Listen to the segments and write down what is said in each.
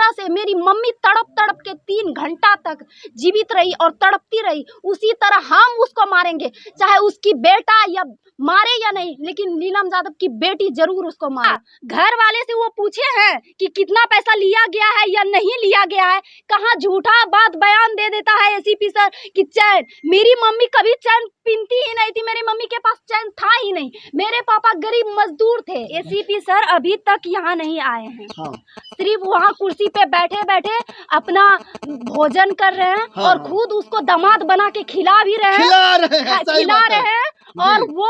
तरह से मेरी मम्मी तड़प तड़प के 3 घंटा तक जीवित रही और तड़पती रही, उसी तरह हम उसको मारेंगे, चाहे उसकी बेटा या मारे या नहीं, लेकिन नीलम यादव की बेटी जरूर उसको मारे। घर वाले से वो पूछे हैं कि कितना पैसा लिया गया है या नहीं लिया गया है, कहाँ झूठा बात बयान दे देता है एसीपी सर कि चैन, मेरी मम्मी कभी चैन पीती ही नहीं थी, मेरी मम्मी के पास चैन था ही नहीं, मेरे पापा गरीब मजदूर थे। एसीपी सर अभी तक यहाँ नहीं आए हैं। हाँ। सिर्फ वहाँ कुर्सी पे बैठे बैठे अपना भोजन कर रहे हैं। हाँ। और खुद उसको दामाद बना के खिला भी रहे हैं, खिला रहे हैं। और वो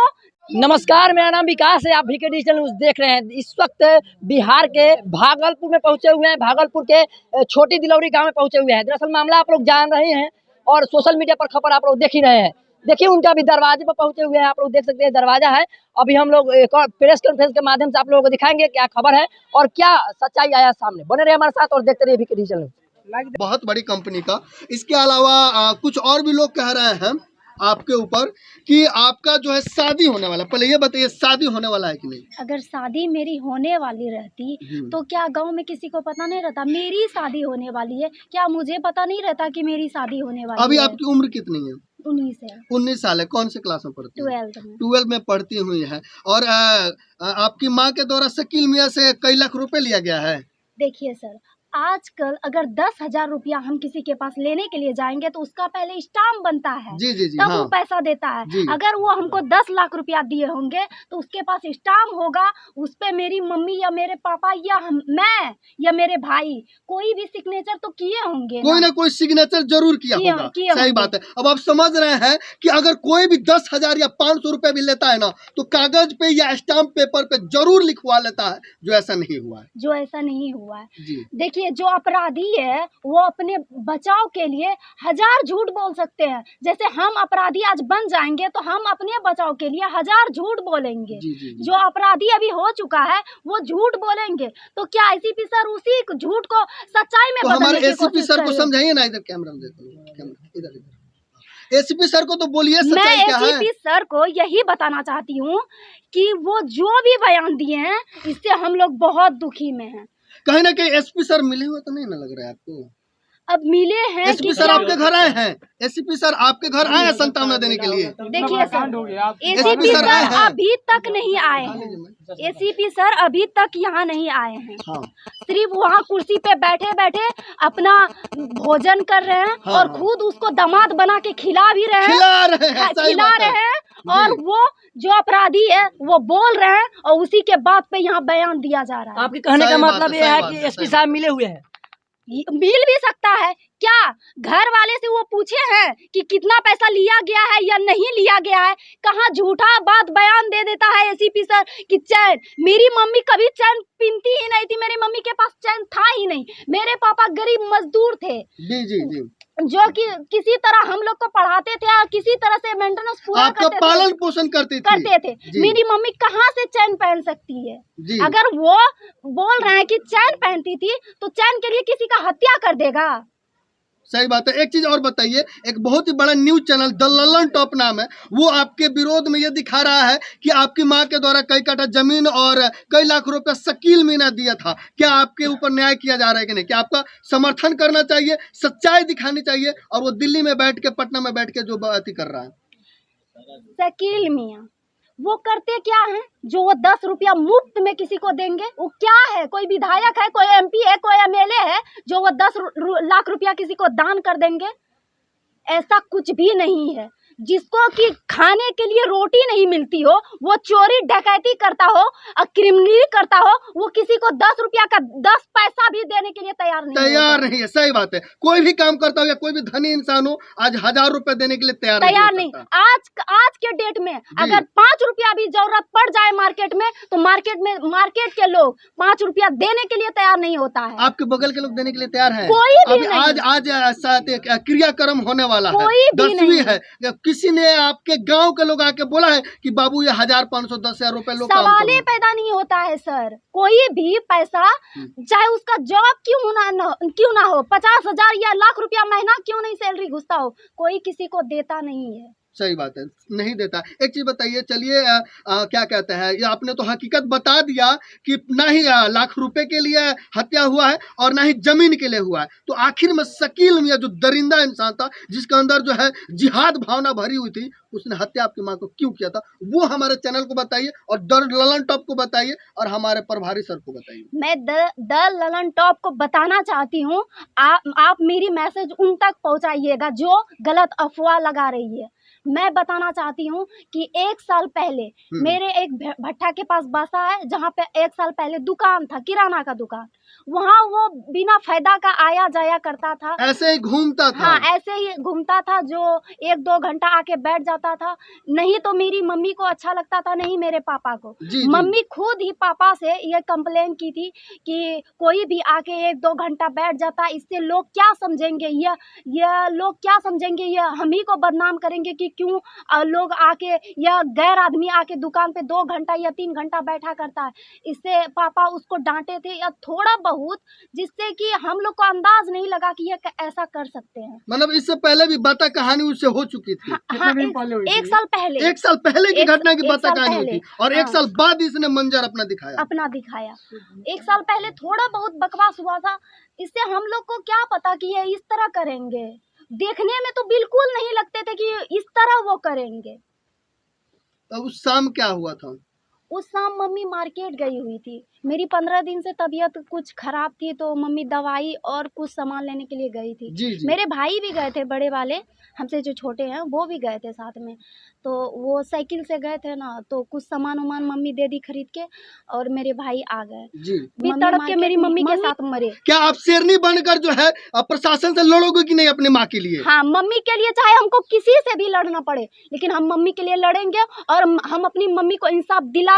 नमस्कार, मेरा नाम विकास है, आप वीके डिजिटल न्यूज देख रहे हैं। इस वक्त बिहार के भागलपुर में पहुंचे हुए हैं, भागलपुर के छोटी दिलौरी गांव में पहुंचे हुए हैं। दरअसल मामला आप लोग जान रहे हैं और सोशल मीडिया पर खबर आप लोग देख ही रहे हैं। देखिए उनका भी दरवाजे पर पहुंचे हुए हैं, आप लोग देख सकते हैं दरवाजा है। अभी हम लोग एक और प्रेस कॉन्फ्रेंस के माध्यम से आप लोगों को दिखाएंगे क्या खबर है और क्या सच्चाई आया सामने। बने रहे हमारे साथ और देखते रहिए वीके डिजिटल न्यूज। बहुत बड़ी कंपनी का, इसके अलावा कुछ और भी लोग कह रहे हैं आपके ऊपर कि आपका जो है शादी होने वाला है। पहले ये बताइए, शादी होने वाला है कि नहीं? अगर शादी मेरी होने वाली रहती तो क्या गांव में किसी को पता नहीं रहता? मेरी शादी होने वाली है, क्या मुझे पता नहीं रहता कि मेरी शादी होने वाली है? अभी आपकी उम्र कितनी है? 19 है। 19 साल है। कौन से क्लास में पढ़ती है? 12 में पढ़ती हुई है। और आपकी माँ के द्वारा शकील मियाँ से कई लाख रुपए लिया गया है। देखिए सर, आजकल अगर 10,000 रुपया हम किसी के पास लेने के लिए जाएंगे तो उसका पहले स्टाम्प बनता है। जी जी जी, तब हाँ। वो पैसा देता है। अगर वो हमको 10 लाख रुपया दिए होंगे तो उसके पास स्टाम्प होगा, उस पे मेरी मम्मी या मेरे पापा या मैं या मेरे भाई कोई भी सिग्नेचर तो किए होंगे, कोई ना कोई सिग्नेचर जरूर किया होगा। सही बात है। अब आप समझ रहे हैं कि अगर कोई भी 10,000 या 500 रुपए भी लेता है ना, तो कागज पे या स्टाम्प पेपर पे जरूर लिखवा लेता है, जो ऐसा नहीं हुआ है। देखिए, जो अपराधी है वो अपने बचाव के लिए हजार झूठ बोल सकते हैं। जैसे हम अपराधी आज बन जाएंगे तो हम अपने बचाव के लिए हजार झूठ बोलेंगे। जो अपराधी अभी हो चुका है वो झूठ बोलेंगे, तो क्या एसीपी सर उसी झूठ को सच्चाई में बदलने की कोशिश कर रहे हैं? एसीपी सर को समझाइए ना, इधर कैमरा में इधर एसीपी सर को तो बोलिए मैं एसीपी सर को यही बताना चाहती हूँ कि वो जो भी बयान दिए हैं इससे हम लोग बहुत दुखी में हैं। कहीं ना कहीं एसपी सर मिले हुए तो नहीं ना लग रहा है आपको? अब मिले हैं। एसपी सर आपके घर आए हैं? एसीपी सर आपके घर आए हैं संतावना देने के लिए? देखिए सर, एसीपी सर अभी तक नहीं आए हैं। एसीपी सर अभी तक यहाँ नहीं आए हैं। हाँ। सिर्फ वहाँ कुर्सी पे बैठे बैठे अपना भोजन कर रहे हैं। हाँ। और खुद उसको दामाद बना के खिला भी रहे हैं, खिला रहे हैं। और वो जो अपराधी है वो बोल रहे हैं और उसी के बात पे यहाँ बयान दिया जा रहा है। आपके कहने का मतलब ये है कि एसपी साहब मिले हुए हैं? मिल भी सकता है क्या? घर वाले से वो पूछे हैं कि कितना पैसा लिया गया है या नहीं लिया गया है, कहाँ झूठा बात बयान दे देता है एसीपी सर कि चैन, मेरी मम्मी कभी चैन पीती ही नहीं थी, मेरी मम्मी के पास चैन था ही नहीं, मेरे पापा गरीब मजदूर थे। जी। जो कि किसी तरह हम लोग को पढ़ाते थे और किसी तरह से मेंटेनेंस पूरा करते थे, पालन पोषण करते थे। मेरी मम्मी कहाँ से चैन पहन सकती है? अगर वो बोल रहे हैं कि चैन पहनती थी तो चैन के लिए किसी का हत्या कर देगा? सही बात है। एक चीज और बताइए, एक बहुत ही बड़ा news channel the Lalan top नाम है, वो आपके विरोध में ये दिखा रहा है कि आपकी मां के द्वारा कई कट्ठा जमीन और कई लाख रुपए शकील मीना दिया था। क्या आपके ऊपर न्याय किया जा रहा है कि नहीं? क्या आपका समर्थन करना चाहिए, सच्चाई दिखानी चाहिए? और वो दिल्ली में बैठ के, पटना में बैठ के जो बात कर रहा है शकील मियां, वो करते क्या हैं जो वो 10 रुपया मुफ्त में किसी को देंगे? वो क्या है? कोई विधायक है, कोई एमपी है, कोई एमएलए है जो वो 10 लाख रुपया किसी को दान कर देंगे? ऐसा कुछ भी नहीं है। जिसको कि खाने के लिए रोटी नहीं मिलती हो, वो चोरी डकैती करता हो और क्रिमिनल करता हो, वो किसी को 10 रुपया का 10 पैसा भी देने के लिए तैयार नहीं है। सही बात है। कोई भी काम करता हो या कोई भी धनी इंसान हो, आज 1000 रुपए देने के लिए तैयार नहीं। आज के डेट में अगर 5 रुपया भी जरूरत पड़ जाए मार्केट में तो मार्केट के लोग 5 रुपया देने के लिए तैयार नहीं होता है। आपके बगल के लोग देने के लिए तैयार है? कोई भी नहीं। आज क्रियाक्रम होने वाला है, 10वीं है। किसी ने आपके गांव के लोग आके बोला है कि बाबू ये 1000, 500, 10,000 रुपए लोग? सवाल ही पैदा नहीं होता है सर। कोई भी पैसा, चाहे उसका जॉब क्यों ना हो, 50,000 या लाख रुपया महीना क्यों नहीं सैलरी घुसता हो, कोई किसी को देता नहीं है। सही बात है, नहीं देता। एक चीज बताइए, चलिए क्या कहते हैं, ये आपने तो हकीकत बता दिया कि ना ही लाख रुपए के लिए हत्या हुआ है और ना ही जमीन के लिए हुआ है, तो आखिर में शकील मियां जो दरिंदा इंसान था, जिसके अंदर जो है जिहाद भावना भरी हुई थी, उसने हत्या आपकी मां को क्यों किया था, वो हमारे चैनल को बताइए और द ललन टॉप को बताइए और हमारे प्रभारी सर को बताइए। मैं द ललन टॉप को बताना चाहती हूँ, आप मेरी मैसेज उन तक पहुँचाइएगा जो गलत अफवाह लगा रही है। मैं बताना चाहती हूँ कि 1 साल पहले मेरे एक भट्टा के पास बसा है, जहाँ पे 1 साल पहले दुकान था, किराना का दुकान, वहाँ वो बिना फायदा का आया जाया करता था, ऐसे ही घूमता था। हाँ, ऐसे ही घूमता था, जो 1-2 घंटा आके बैठ जाता था। नहीं तो मेरी मम्मी को अच्छा लगता था, नहीं मेरे पापा को। मम्मी खुद ही पापा से ये कंप्लेन की थी कि कोई भी आके 1-2 घंटा बैठ जाता, इससे लोग क्या समझेंगे, ये लोग क्या समझेंगे, ये हम ही को बदनाम करेंगे कि क्यों लोग आके या गैर आदमी आके दुकान पे 2 घंटा या 3 घंटा बैठा करता है। इससे पापा उसको डांटे थे या थोड़ा बहुत, जिससे कि हम लोग को अंदाज नहीं लगा कि ये ऐसा कर सकते हैं। मतलब इससे पहले भी बात कहानी उससे हो चुकी थी। हाँ, 1 साल पहले, 1 साल पहले की घटना की बात कहानी हुई थी और 1 हाँ, साल बाद इसने मंजर अपना दिखाया। 1 साल पहले थोड़ा बहुत बकवास हुआ था, इससे हम लोग को क्या पता कि ये इस तरह करेंगे। देखने में तो बिल्कुल नहीं लगते थे कि इस तरह वो करेंगे। तो उस शाम क्या हुआ था? उस शाम मम्मी मार्केट गई हुई थी, मेरी 15 दिन से तबीयत कुछ खराब थी, तो मम्मी दवाई और कुछ सामान लेने के लिए गई थी। जी। मेरे भाई भी गए थे, बड़े वाले हमसे जो छोटे हैं वो भी गए थे साथ में, तो वो साइकिल से गए थे ना, तो कुछ सामान उमान मम्मी दे दी खरीद के और मेरे भाई आ गए। भी तड़प के मेरी मम्मी के साथ मरे। क्या आप शेरनी बनकर जो है प्रशासन से लड़ोगे कि नहीं अपने माँ के लिए? हाँ, मम्मी के लिए चाहे हमको किसी से भी लड़ना पड़े, लेकिन हम मम्मी के लिए लड़ेंगे और हम अपनी मम्मी को इंसाफ दिला